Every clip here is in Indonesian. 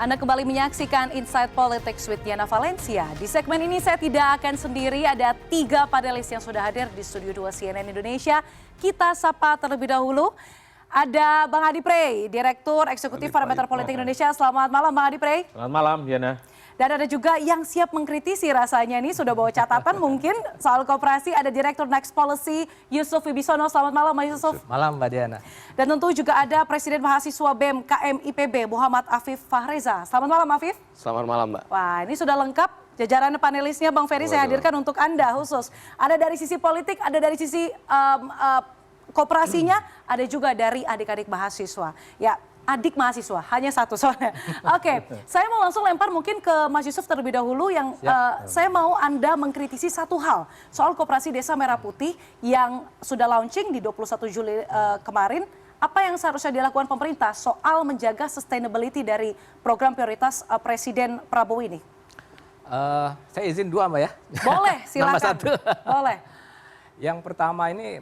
Anda kembali menyaksikan Inside Politics with Diana Valencia. Di segmen ini saya tidak akan sendiri, ada 3 panelis yang sudah hadir di Studio 2 CNN Indonesia. Kita sapa terlebih dahulu. Ada Bang Adi Prey, Direktur Eksekutif Parameter Politik Indonesia. Selamat malam Bang Adi Prey. Selamat malam Diana. Dan ada juga yang siap mengkritisi rasanya ini, sudah bawa catatan mungkin soal koperasi, ada Direktur Next Policy Yusuf Wibisono. Selamat malam Mas Yusuf. Malam Mbak Diana. Dan tentu juga ada Presiden Mahasiswa BEM KM IPB Muhammad Afif Fahreza. Selamat malam Afif. Selamat malam Mbak. Wah ini sudah lengkap jajaran panelisnya Bang Ferry saya hadirkan untuk Anda khusus. Ada dari sisi politik, ada dari sisi koperasinya, ada juga dari adik-adik mahasiswa. Ya. Adik mahasiswa, hanya satu soalnya. Oke, saya mau langsung lempar mungkin ke Mas Yusuf terlebih dahulu yang saya mau Anda mengkritisi satu hal soal Koperasi Desa Merah Putih yang sudah launching di 21 Juli kemarin. Apa yang seharusnya dilakukan pemerintah soal menjaga sustainability dari program prioritas Presiden Prabowo ini? Saya izin 2 Mbak ya. Boleh, silakan. Nomor 1. Boleh. Yang pertama ini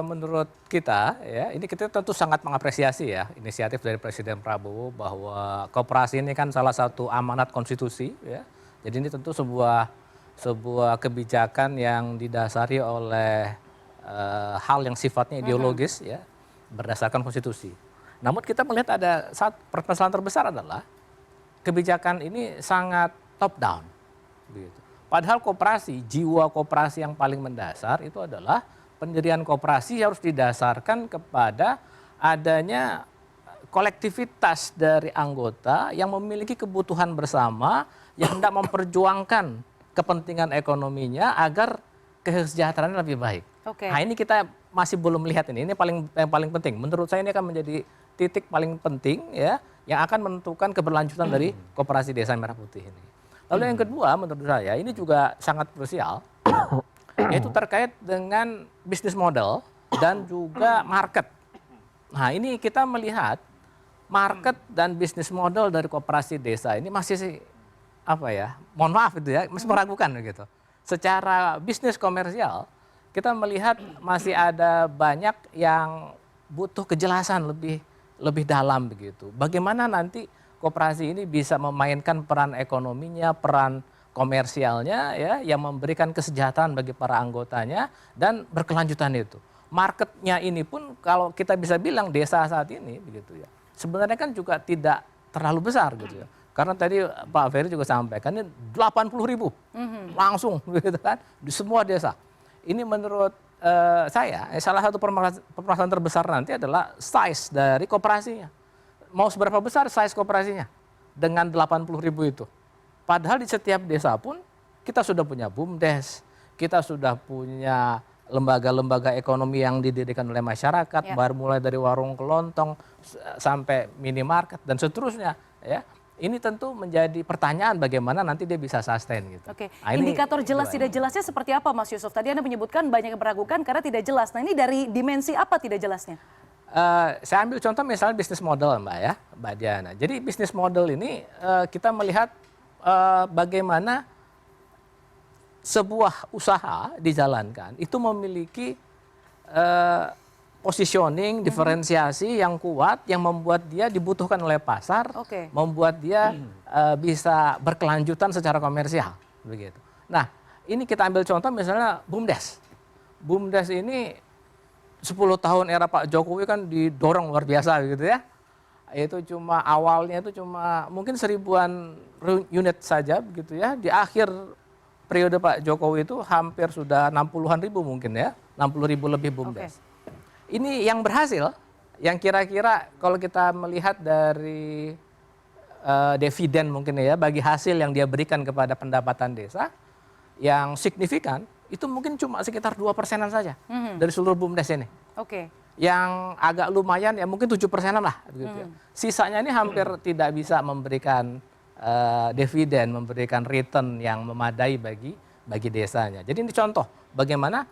menurut kita ya, ini kita tentu sangat mengapresiasi ya inisiatif dari Presiden Prabowo bahwa koperasi ini kan salah satu amanat konstitusi ya. Jadi ini tentu sebuah kebijakan yang didasari oleh hal yang sifatnya ideologis ya, berdasarkan konstitusi. Namun kita melihat ada permasalahan terbesar adalah kebijakan ini sangat top down gitu. Padahal koperasi, jiwa koperasi yang paling mendasar itu adalah pendirian koperasi harus didasarkan kepada adanya kolektivitas dari anggota yang memiliki kebutuhan bersama yang hendak memperjuangkan kepentingan ekonominya agar kesejahteraan lebih baik. Oke. Nah ini kita masih belum melihat ini yang paling penting. Menurut saya ini akan menjadi titik paling penting ya yang akan menentukan keberlanjutan dari Koperasi Desa Merah Putih ini. Lalu yang kedua menurut saya ini juga sangat krusial, yaitu terkait dengan bisnis model dan juga market. Nah ini kita melihat market dan bisnis model dari koperasi desa ini masih mohon maaf itu ya, masih meragukan gitu. Secara bisnis komersial kita melihat masih ada banyak yang butuh kejelasan lebih dalam begitu. Bagaimana nanti koperasi ini bisa memainkan peran ekonominya, peran komersialnya ya, yang memberikan kesejahteraan bagi para anggotanya dan berkelanjutan itu. Marketnya ini pun kalau kita bisa bilang desa saat ini begitu ya, sebenarnya kan juga tidak terlalu besar gitu ya. Karena tadi Pak Ferry juga sampaikan ini 80.000 langsung gitu kan di semua desa. Ini menurut saya salah satu permasalahan terbesar nanti adalah size dari koperasinya. Mau seberapa besar size koperasinya dengan 80.000 itu. Padahal di setiap desa pun kita sudah punya BUMDes, kita sudah punya lembaga-lembaga ekonomi yang didirikan oleh masyarakat, baru mulai dari warung kelontong sampai minimarket dan seterusnya. Ya, ini tentu menjadi pertanyaan bagaimana nanti dia bisa sustain gitu. Oke, nah, indikator jelas tidak jelasnya seperti apa Mas Yusuf? Tadi Anda menyebutkan banyak yang meragukan karena tidak jelas. Nah ini dari dimensi apa tidak jelasnya? Saya ambil contoh misalnya bisnis model Mbak Diana. Jadi bisnis model ini kita melihat bagaimana sebuah usaha dijalankan itu memiliki positioning, diferensiasi yang kuat yang membuat dia dibutuhkan oleh pasar, membuat dia bisa berkelanjutan secara komersial begitu. Nah, ini kita ambil contoh misalnya BUMDes. BUMDes ini 10 tahun era Pak Jokowi kan didorong luar biasa gitu ya. Itu cuma awalnya itu cuma mungkin 1000-an unit saja begitu ya. Di akhir periode Pak Jokowi itu hampir sudah 60-an ribu mungkin ya. 60.000 lebih BUMDes. Ini yang berhasil, yang kira-kira kalau kita melihat dari dividen mungkin ya bagi hasil yang dia berikan kepada pendapatan desa yang signifikan. Itu mungkin cuma sekitar 2%-an saja dari seluruh BUMDes ini. Yang agak lumayan ya mungkin 7%-an lah. Gitu ya. Sisanya ini hampir tidak bisa memberikan dividen, memberikan return yang memadai bagi desanya. Jadi ini contoh bagaimana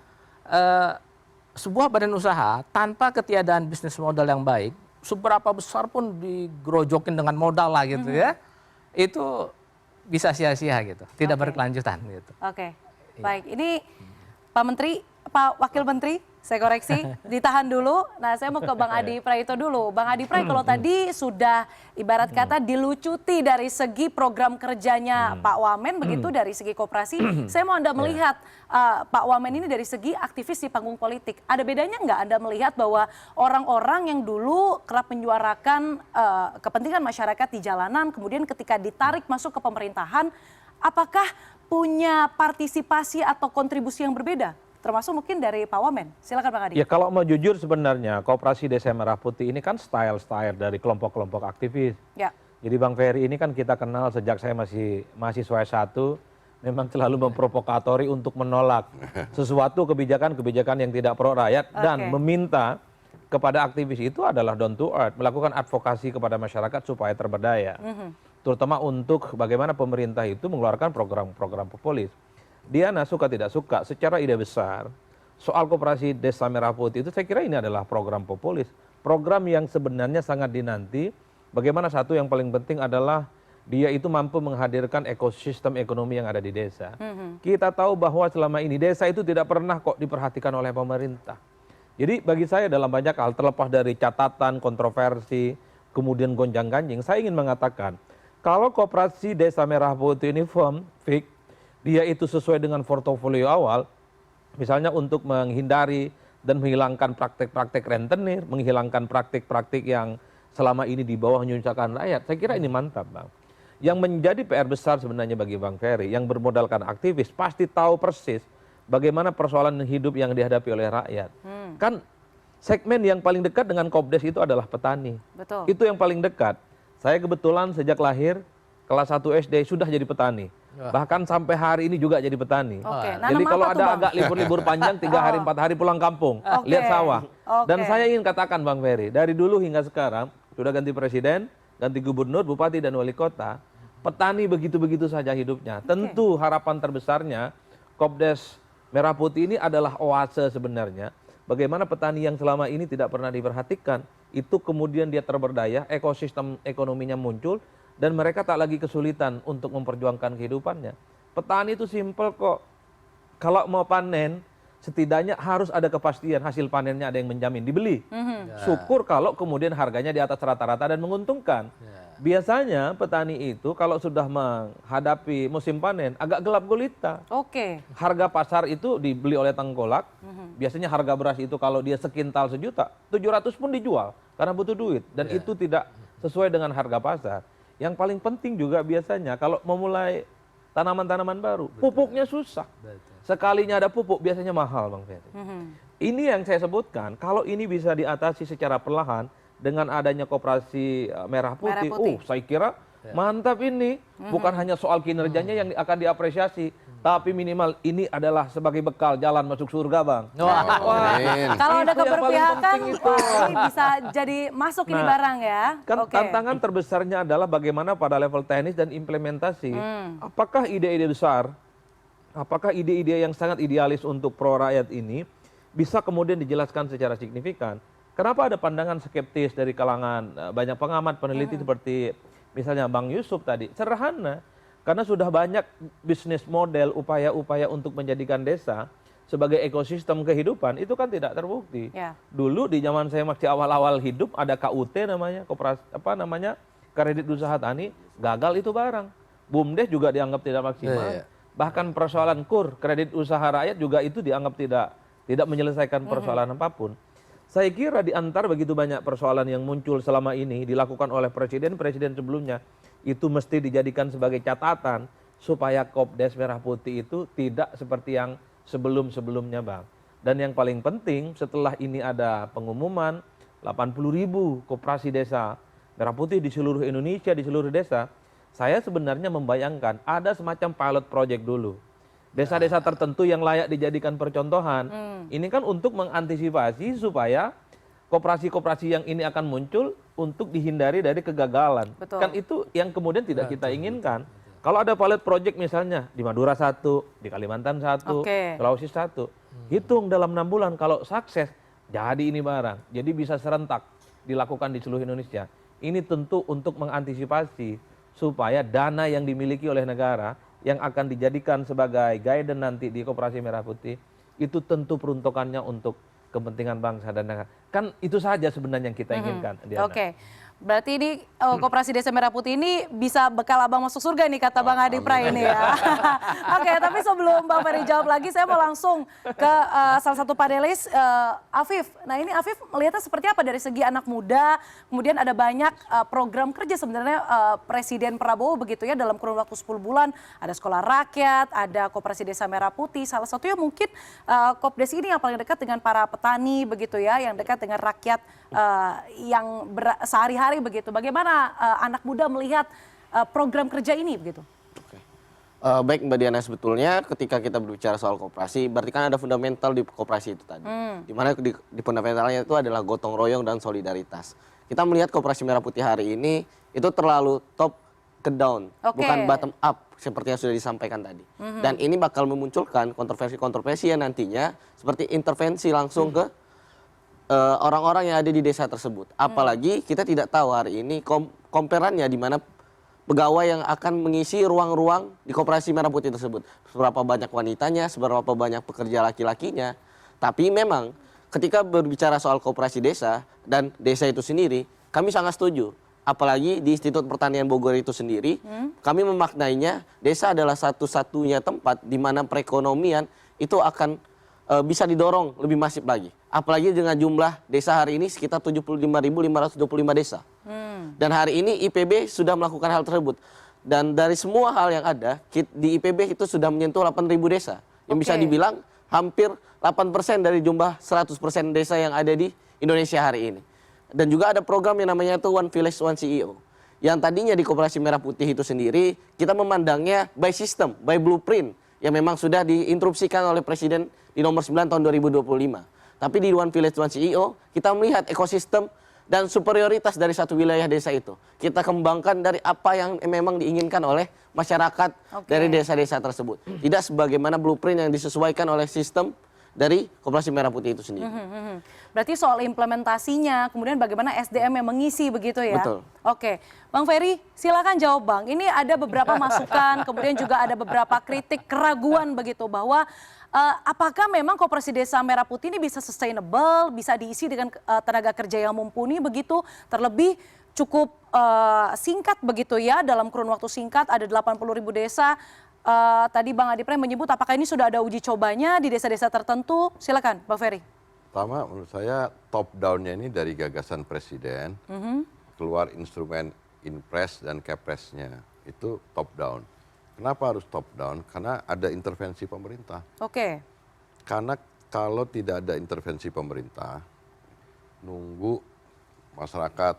sebuah badan usaha tanpa ketiadaan bisnis modal yang baik, seberapa besar pun digerojokin dengan modal lah gitu ya, itu bisa sia-sia gitu, tidak berkelanjutan gitu. Baik, ini Pak Menteri, Pak Wakil Menteri, Saya koreksi, ditahan dulu. Nah, saya mau ke Bang Adi Praetno dulu. Bang Adi Praetno, kalau tadi sudah ibarat kata dilucuti dari segi program kerjanya Pak Wamen, begitu dari segi koperasi. Saya mau Anda melihat Pak Wamen ini dari segi aktivis di panggung politik. Ada bedanya nggak Anda melihat bahwa orang-orang yang dulu kerap menyuarakan kepentingan masyarakat di jalanan, kemudian ketika ditarik masuk ke pemerintahan, apakah punya partisipasi atau kontribusi yang berbeda? Termasuk mungkin dari Pak Wamen. Silakan Bang Adi. Ya kalau mau jujur sebenarnya Koperasi Desa Merah Putih ini kan style-style dari kelompok-kelompok aktivis. Ya. Jadi Bang Ferry ini kan kita kenal sejak saya masih mahasiswa S1, memang selalu memprovokatori untuk menolak sesuatu kebijakan-kebijakan yang tidak pro rakyat dan meminta kepada aktivis itu adalah down to earth, melakukan advokasi kepada masyarakat supaya terberdaya. Terutama untuk bagaimana pemerintah itu mengeluarkan program-program populis. Dia suka tidak suka, secara ide besar, soal Koperasi Desa Merah Putih itu saya kira ini adalah program populis. Program yang sebenarnya sangat dinanti, bagaimana satu yang paling penting adalah dia itu mampu menghadirkan ekosistem ekonomi yang ada di desa. Kita tahu bahwa selama ini desa itu tidak pernah kok diperhatikan oleh pemerintah. Jadi bagi saya dalam banyak hal, terlepas dari catatan, kontroversi, kemudian gonjang-ganjing, saya ingin mengatakan, kalau Koperasi Desa Merah Putih ini firm, fix, dia itu sesuai dengan portofolio awal, misalnya untuk menghindari dan menghilangkan praktek-praktek rentenir, menghilangkan praktik-praktik yang selama ini di bawah nyuncakan rakyat. Saya kira ini mantap, Bang. Yang menjadi PR besar sebenarnya bagi Bang Ferry, yang bermodalkan aktivis, pasti tahu persis bagaimana persoalan hidup yang dihadapi oleh rakyat. Kan segmen yang paling dekat dengan Kopdes itu adalah petani. Betul. Itu yang paling dekat. Saya kebetulan sejak lahir, kelas 1 SD sudah jadi petani. Bahkan sampai hari ini juga jadi petani. Jadi kalau ada agak libur-libur panjang 3 hari 4 hari pulang kampung, lihat sawah. Dan saya ingin katakan Bang Ferry, dari dulu hingga sekarang sudah ganti presiden, ganti gubernur, bupati dan wali kota, petani begitu-begitu saja hidupnya. Tentu harapan terbesarnya Kopdes Merah Putih ini adalah oase sebenarnya. Bagaimana petani yang selama ini tidak pernah diperhatikan, itu kemudian dia terberdaya, ekosistem ekonominya muncul, dan mereka tak lagi kesulitan untuk memperjuangkan kehidupannya. Petani itu simpel kok. Kalau mau panen, setidaknya harus ada kepastian hasil panennya ada yang menjamin, dibeli. Syukur kalau kemudian harganya di atas rata-rata dan menguntungkan. Biasanya petani itu kalau sudah menghadapi musim panen agak gelap gulita. Harga pasar itu dibeli oleh tengkolak. Biasanya harga beras itu kalau dia sekintal sejuta, 700 pun dijual karena butuh duit. Dan itu tidak sesuai dengan harga pasar. Yang paling penting juga biasanya kalau memulai tanaman-tanaman baru, pupuknya susah. Sekalinya ada pupuk biasanya mahal, Bang Ferry. Ini yang saya sebutkan, kalau ini bisa diatasi secara perlahan dengan adanya Koperasi Merah Putih, saya kira mantap ini. Bukan hanya soal kinerjanya yang akan diapresiasi, tapi minimal ini adalah sebagai bekal jalan masuk surga, Bang. Kalau ada keberpihakan, ini bisa jadi masuk ini barang ya. Kan tantangan terbesarnya adalah bagaimana pada level teknis dan implementasi. Apakah ide-ide besar, apakah ide-ide yang sangat idealis untuk pro rakyat ini bisa kemudian dijelaskan secara signifikan? Kenapa ada pandangan skeptis dari kalangan banyak pengamat peneliti seperti misalnya Bang Yusuf tadi? Sederhana, karena sudah banyak bisnis model, upaya-upaya untuk menjadikan desa sebagai ekosistem kehidupan itu kan tidak terbukti. Dulu di zaman saya masih awal-awal hidup ada KUT namanya, kredit usaha tani, gagal itu barang. BUMDes juga dianggap tidak maksimal. Bahkan persoalan KUR, kredit usaha rakyat juga itu dianggap tidak menyelesaikan persoalan apapun. Saya kira di antara begitu banyak persoalan yang muncul selama ini dilakukan oleh presiden-presiden sebelumnya, itu mesti dijadikan sebagai catatan supaya Kopdes Merah Putih itu tidak seperti yang sebelum-sebelumnya, Bang. Dan yang paling penting setelah ini ada pengumuman 80.000 koperasi desa Merah Putih di seluruh Indonesia, di seluruh desa, saya sebenarnya membayangkan ada semacam pilot project dulu. Desa-desa tertentu yang layak dijadikan percontohan. Ini kan untuk mengantisipasi supaya koperasi-koperasi yang ini akan muncul untuk dihindari dari kegagalan. Kan itu yang kemudian tidak kita inginkan. Kalau ada pilot project misalnya di Madura 1, di Kalimantan 1, Sulawesi 1, hitung dalam 6 bulan kalau sukses, jadi ini barang. Jadi bisa serentak dilakukan di seluruh Indonesia. Ini tentu untuk mengantisipasi supaya dana yang dimiliki oleh negara yang akan dijadikan sebagai guidance nanti di Koperasi Merah Putih, itu tentu peruntukannya untuk kepentingan bangsa dan negara. Kan itu saja sebenarnya yang kita inginkan, Diana. Oke. Berarti ini Koperasi Desa Merah Putih ini bisa bekal abang masuk surga nih kata Bang Adi Pray ini ya. Oke, tapi sebelum Bang Ferry jawab lagi, saya mau langsung ke salah satu panelis, Afif. Nah ini Afif melihatnya seperti apa dari segi anak muda, kemudian ada banyak program kerja sebenarnya Presiden Prabowo begitu ya dalam kurun waktu 10 bulan, ada sekolah rakyat, ada Koperasi Desa Merah Putih, salah satunya mungkin Kopdes ini yang paling dekat dengan para petani begitu ya, yang dekat dengan rakyat yang sehari-hari begitu. Bagaimana anak muda melihat program kerja ini begitu? Oke. Baik Mbak Diana, sebetulnya ketika kita berbicara soal koperasi, berarti kan ada fundamental di koperasi itu tadi. Di mana di fundamentalnya itu adalah gotong royong dan solidaritas. Kita melihat Koperasi Merah Putih hari ini itu terlalu top ke down, bukan bottom up seperti yang sudah disampaikan tadi. Dan ini bakal memunculkan kontroversi-kontroversi yang nantinya seperti intervensi langsung ke orang-orang yang ada di desa tersebut. Apalagi kita tidak tahu hari ini komperannya di mana pegawai yang akan mengisi ruang-ruang di Koperasi Merah Putih tersebut. Seberapa banyak wanitanya, seberapa banyak pekerja laki-lakinya. Tapi memang ketika berbicara soal koperasi desa dan desa itu sendiri, kami sangat setuju. Apalagi di Institut Pertanian Bogor itu sendiri, kami memaknainya desa adalah satu-satunya tempat di mana perekonomian itu akan bisa didorong lebih masif lagi. Apalagi dengan jumlah desa hari ini sekitar 75.525 desa. Dan hari ini IPB sudah melakukan hal tersebut. Dan dari semua hal yang ada, di IPB itu sudah menyentuh 8.000 desa. Yang bisa dibilang hampir 8% dari jumlah 100% desa yang ada di Indonesia hari ini. Dan juga ada program yang namanya itu One Village One CEO. Yang tadinya di Koperasi Merah Putih itu sendiri, kita memandangnya by system, by blueprint. Yang memang sudah diinstruksikan oleh Presiden di nomor 9 tahun 2025. Tapi di One Village One CEO, kita melihat ekosistem dan superioritas dari satu wilayah desa itu. Kita kembangkan dari apa yang memang diinginkan oleh masyarakat dari desa-desa tersebut. Tidak sebagaimana blueprint yang disesuaikan oleh sistem dari Koperasi Merah Putih itu sendiri. Berarti soal implementasinya, kemudian bagaimana SDM yang mengisi begitu ya? Betul. Oke, Bang Ferry silakan jawab Bang. Ini ada beberapa masukan, kemudian juga ada beberapa kritik, keraguan begitu bahwa apakah memang Koperasi Desa Merah Putih ini bisa sustainable, bisa diisi dengan tenaga kerja yang mumpuni begitu, terlebih cukup singkat begitu ya, dalam kurun waktu singkat ada 80.000 desa. Tadi Bang Adi Pray menyebut apakah ini sudah ada uji cobanya di desa-desa tertentu? Silakan Bang Ferry. Pertama menurut saya top down-nya ini dari gagasan Presiden, keluar instrumen Inpres dan Kepresnya, itu top down. Kenapa harus top down? Karena ada intervensi pemerintah. Oke. Karena kalau tidak ada intervensi pemerintah, nunggu masyarakat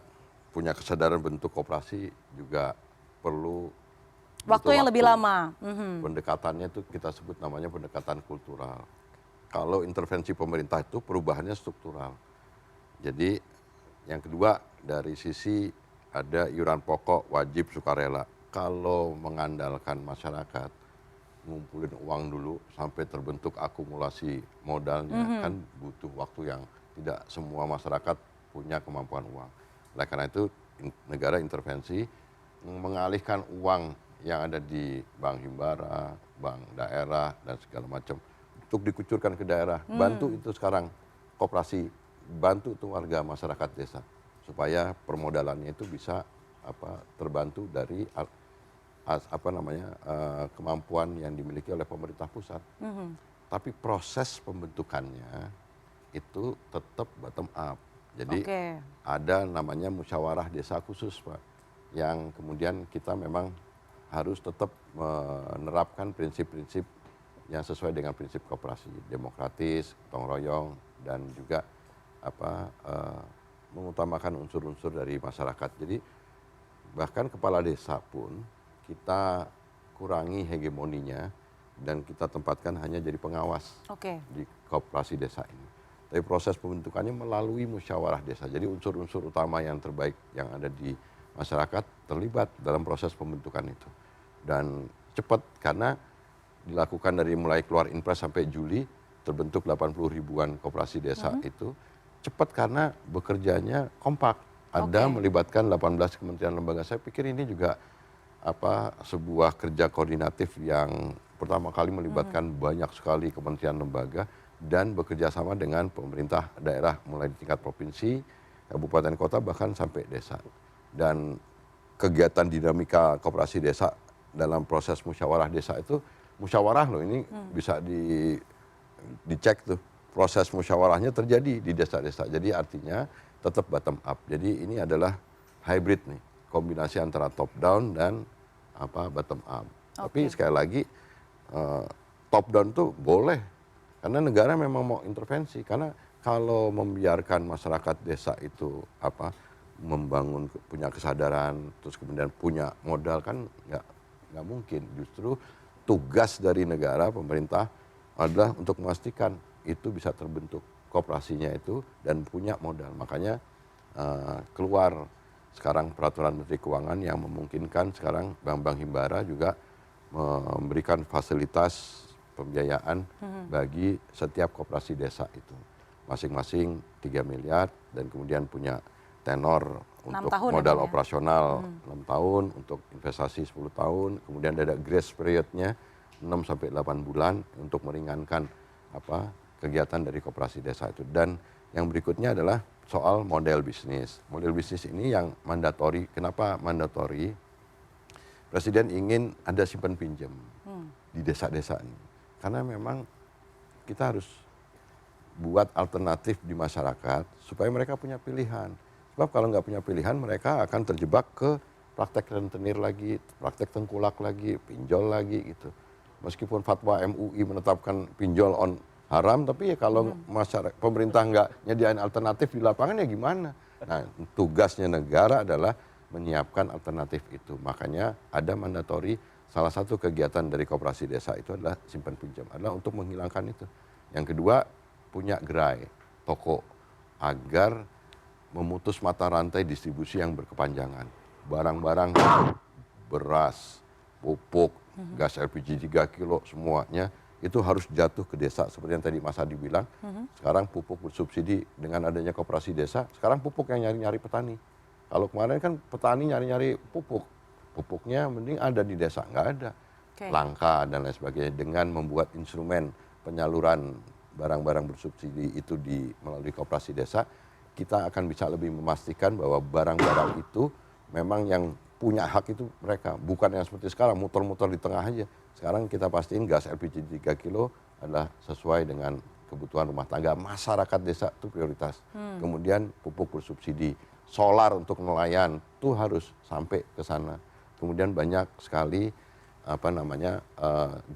punya kesadaran bentuk koperasi juga perlu Waktu yang lebih lama. Pendekatannya itu kita sebut namanya pendekatan kultural. Kalau intervensi pemerintah itu perubahannya struktural. Jadi yang kedua dari sisi ada iuran pokok wajib sukarela. Kalau mengandalkan masyarakat ngumpulin uang dulu sampai terbentuk akumulasi modalnya kan butuh waktu yang tidak semua masyarakat punya kemampuan uang. Oleh karena itu negara intervensi mengalihkan uang yang ada di bank himbara, bank daerah dan segala macam untuk dikucurkan ke daerah. Bantu itu sekarang koperasi, bantu itu warga masyarakat desa supaya permodalannya itu bisa terbantu dari kemampuan yang dimiliki oleh pemerintah pusat. Tapi proses pembentukannya itu tetap bottom up. Jadi ada namanya musyawarah desa khusus, Pak, yang kemudian kita memang harus tetap menerapkan prinsip-prinsip yang sesuai dengan prinsip koperasi, demokratis, gotong royong, dan juga mengutamakan unsur-unsur dari masyarakat. Jadi bahkan kepala desa pun kita kurangi hegemoninya dan kita tempatkan hanya jadi pengawas di koperasi desa ini. Tapi proses pembentukannya melalui musyawarah desa. Jadi unsur-unsur utama yang terbaik yang ada di masyarakat terlibat dalam proses pembentukan itu. Dan cepat karena dilakukan dari mulai keluar Inpres sampai Juli terbentuk 80 ribuan koperasi desa itu cepat karena bekerjanya kompak. Ada melibatkan 18 kementerian lembaga. Saya pikir ini juga sebuah kerja koordinatif yang pertama kali melibatkan banyak sekali kementerian lembaga dan bekerja sama dengan pemerintah daerah mulai di tingkat provinsi, kabupaten kota bahkan sampai desa. Dan kegiatan dinamika koperasi desa dalam proses musyawarah desa itu musyawarah loh, ini bisa dicek tuh proses musyawarahnya terjadi di desa-desa. Jadi artinya tetap bottom up. Jadi ini adalah hybrid nih, kombinasi antara top down dan bottom up. Tapi sekali lagi top down tuh boleh karena negara memang mau intervensi. Karena kalau membiarkan masyarakat desa itu membangun, punya kesadaran, terus kemudian punya modal, kan nggak mungkin. Justru tugas dari negara, pemerintah adalah untuk memastikan itu bisa terbentuk koperasinya itu dan punya modal. Makanya keluar sekarang peraturan Menteri Keuangan yang memungkinkan sekarang bank-bank himbara juga memberikan fasilitas pembiayaan bagi setiap koperasi desa itu. Masing-masing 3 miliar dan kemudian punya tenor untuk modal operasional 6 tahun, untuk investasi 10 tahun, kemudian ada grace periodnya 6 sampai 8 bulan untuk meringankan kegiatan dari koperasi desa itu. Dan yang berikutnya adalah soal model bisnis. Model bisnis ini yang mandatori. Kenapa mandatori? Presiden ingin ada simpan pinjam di desa-desa ini. Karena memang kita harus buat alternatif di masyarakat supaya mereka punya pilihan. Sebab kalau nggak punya pilihan, mereka akan terjebak ke praktek rentenir lagi, praktek tengkulak lagi, pinjol lagi gitu. Meskipun fatwa MUI menetapkan pinjol haram, tapi ya kalau masyarakat, pemerintah nggak nyediain alternatif di lapangan ya gimana? Nah, tugasnya negara adalah menyiapkan alternatif itu. Makanya ada mandatori. Salah satu kegiatan dari koperasi desa itu adalah simpan pinjam, adalah untuk menghilangkan itu. Yang kedua, punya gerai, toko, agar memutus mata rantai distribusi yang berkepanjangan. Barang-barang beras, pupuk, gas LPG 3 kilo, semuanya itu harus jatuh ke desa. Seperti yang tadi Mas Adi bilang, sekarang pupuk bersubsidi dengan adanya koperasi desa, sekarang pupuk yang nyari-nyari petani. Kalau kemarin kan petani nyari-nyari pupuknya mending ada di desa, nggak ada. Langka dan lain sebagainya. Dengan membuat instrumen penyaluran barang-barang bersubsidi itu melalui koperasi desa, kita akan bisa lebih memastikan bahwa barang-barang itu memang yang punya hak itu mereka. Bukan yang seperti sekarang, muter-muter di tengah aja. Sekarang kita pastiin gas LPG 3 kilo adalah sesuai dengan kebutuhan rumah tangga. Masyarakat desa itu prioritas. Kemudian pupuk bersubsidi, solar untuk nelayan, itu harus sampai ke sana. Kemudian banyak sekali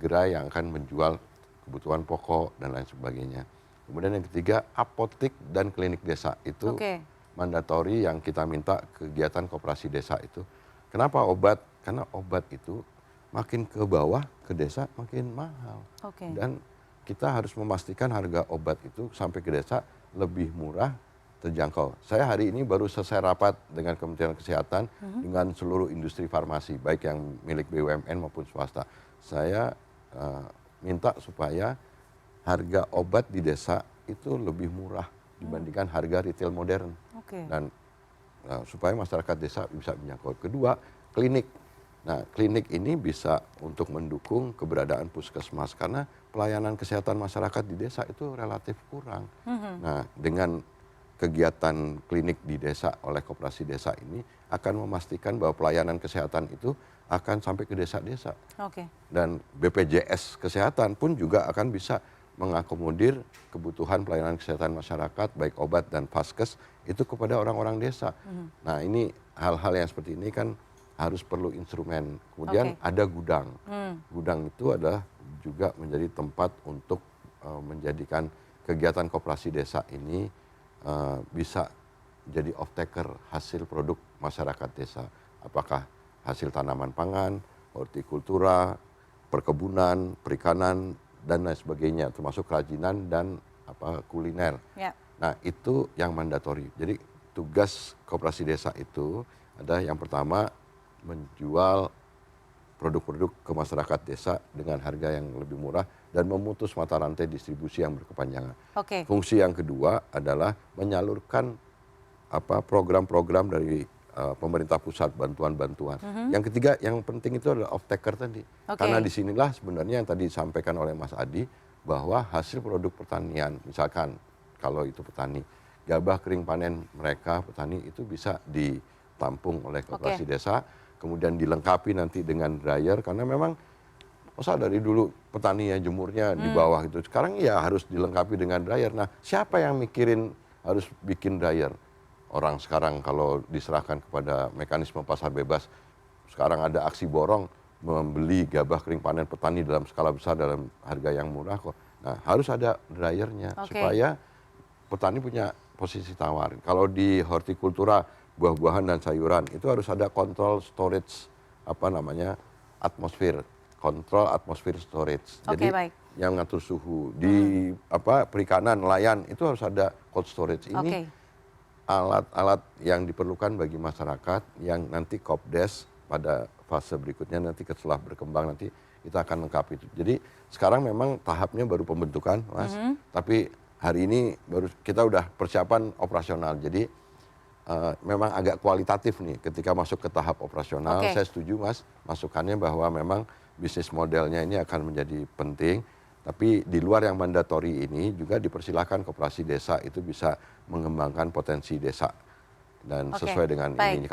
gerai yang akan menjual kebutuhan pokok dan lain sebagainya. Kemudian yang ketiga, apotek dan klinik desa itu mandatori yang kita minta kegiatan koperasi desa itu. Kenapa obat? Karena obat itu makin ke bawah, ke desa makin mahal. Dan kita harus memastikan harga obat itu sampai ke desa lebih murah, terjangkau. Saya hari ini baru selesai rapat dengan Kementerian Kesehatan dengan seluruh industri farmasi, baik yang milik BUMN maupun swasta. Saya minta supaya harga obat di desa itu lebih murah dibandingkan harga retail modern. Dan supaya masyarakat desa bisa menjangkau. Kedua, klinik. Nah, klinik ini bisa untuk mendukung keberadaan puskesmas karena pelayanan kesehatan masyarakat di desa itu relatif kurang. Nah, dengan kegiatan klinik di desa oleh koperasi desa ini akan memastikan bahwa pelayanan kesehatan itu akan sampai ke desa-desa. Dan BPJS Kesehatan pun juga akan bisa mengakomodir kebutuhan pelayanan kesehatan masyarakat, baik obat dan vaskes, itu kepada orang-orang desa. Nah, ini hal-hal yang seperti ini kan harus perlu instrumen. Kemudian ada gudang. Gudang itu adalah juga menjadi tempat untuk menjadikan kegiatan koperasi desa ini bisa jadi off-taker hasil produk masyarakat desa. Apakah hasil tanaman pangan, hortikultura, perkebunan, perikanan, dan lain sebagainya, termasuk kerajinan dan kuliner. Nah, itu yang mandatori. Jadi tugas koperasi desa itu ada yang pertama menjual produk-produk ke masyarakat desa dengan harga yang lebih murah dan memutus mata rantai distribusi yang berkepanjangan. Fungsi yang kedua adalah menyalurkan program-program dari pemerintah pusat, bantuan-bantuan. Yang ketiga, yang penting itu adalah off-taker tadi. Karena disinilah sebenarnya yang tadi disampaikan oleh Mas Adi, bahwa hasil produk pertanian, misalkan kalau itu petani, gabah kering panen mereka petani itu bisa ditampung oleh koperasi desa, kemudian dilengkapi nanti dengan dryer, karena memang masa dari dulu petani ya jemurnya di bawah itu, sekarang ya harus dilengkapi dengan dryer. Nah, siapa yang mikirin harus bikin dryer? Orang sekarang kalau diserahkan kepada mekanisme pasar bebas, sekarang ada aksi borong membeli gabah kering panen petani dalam skala besar dalam harga yang murah kok. Nah, harus ada dryernya supaya petani punya posisi tawar. Kalau di hortikultura, buah-buahan dan sayuran itu harus ada kontrol storage, atmosfer, kontrol atmosfer storage. Jadi yang ngatur suhu di perikanan, nelayan itu harus ada cold storage. Ini alat-alat yang diperlukan bagi masyarakat yang nanti Kopdes pada fase berikutnya nanti setelah berkembang nanti kita akan lengkapi itu. Jadi sekarang memang tahapnya baru pembentukan, Mas. Tapi hari ini baru kita udah persiapan operasional. Jadi memang agak kualitatif nih ketika masuk ke tahap operasional. Saya setuju, Mas, masukannya bahwa memang bisnis modelnya ini akan menjadi penting. Tapi di luar yang mandatori ini juga dipersilahkan koperasi desa itu bisa mengembangkan potensi desa dan sesuai dengan ini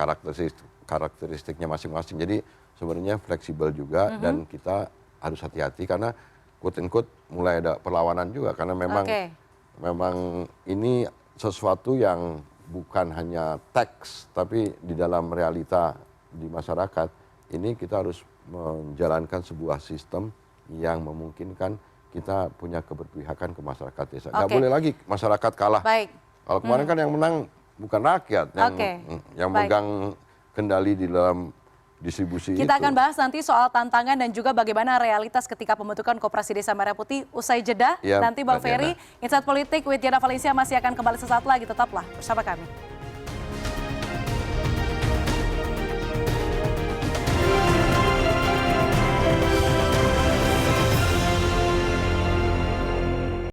karakteristiknya masing-masing. Jadi sebenarnya fleksibel juga dan kita harus hati-hati karena quote-unquote mulai ada perlawanan juga karena memang ini sesuatu yang bukan hanya teks tapi di dalam realita di masyarakat ini kita harus menjalankan sebuah sistem yang memungkinkan kita punya keberpihakan ke masyarakat desa. Nggak boleh lagi masyarakat kalah. Kalau kemarin kan yang menang bukan rakyat, yang megang kendali di dalam distribusi Kita itu. akan bahas nanti soal tantangan dan juga bagaimana realitas ketika pembentukan Koperasi Desa Merah Putih usai jeda. Ya, nanti Bang Ferry, Insight Politik with Diana Valencia masih akan kembali sesaat lagi. Tetaplah bersama kami.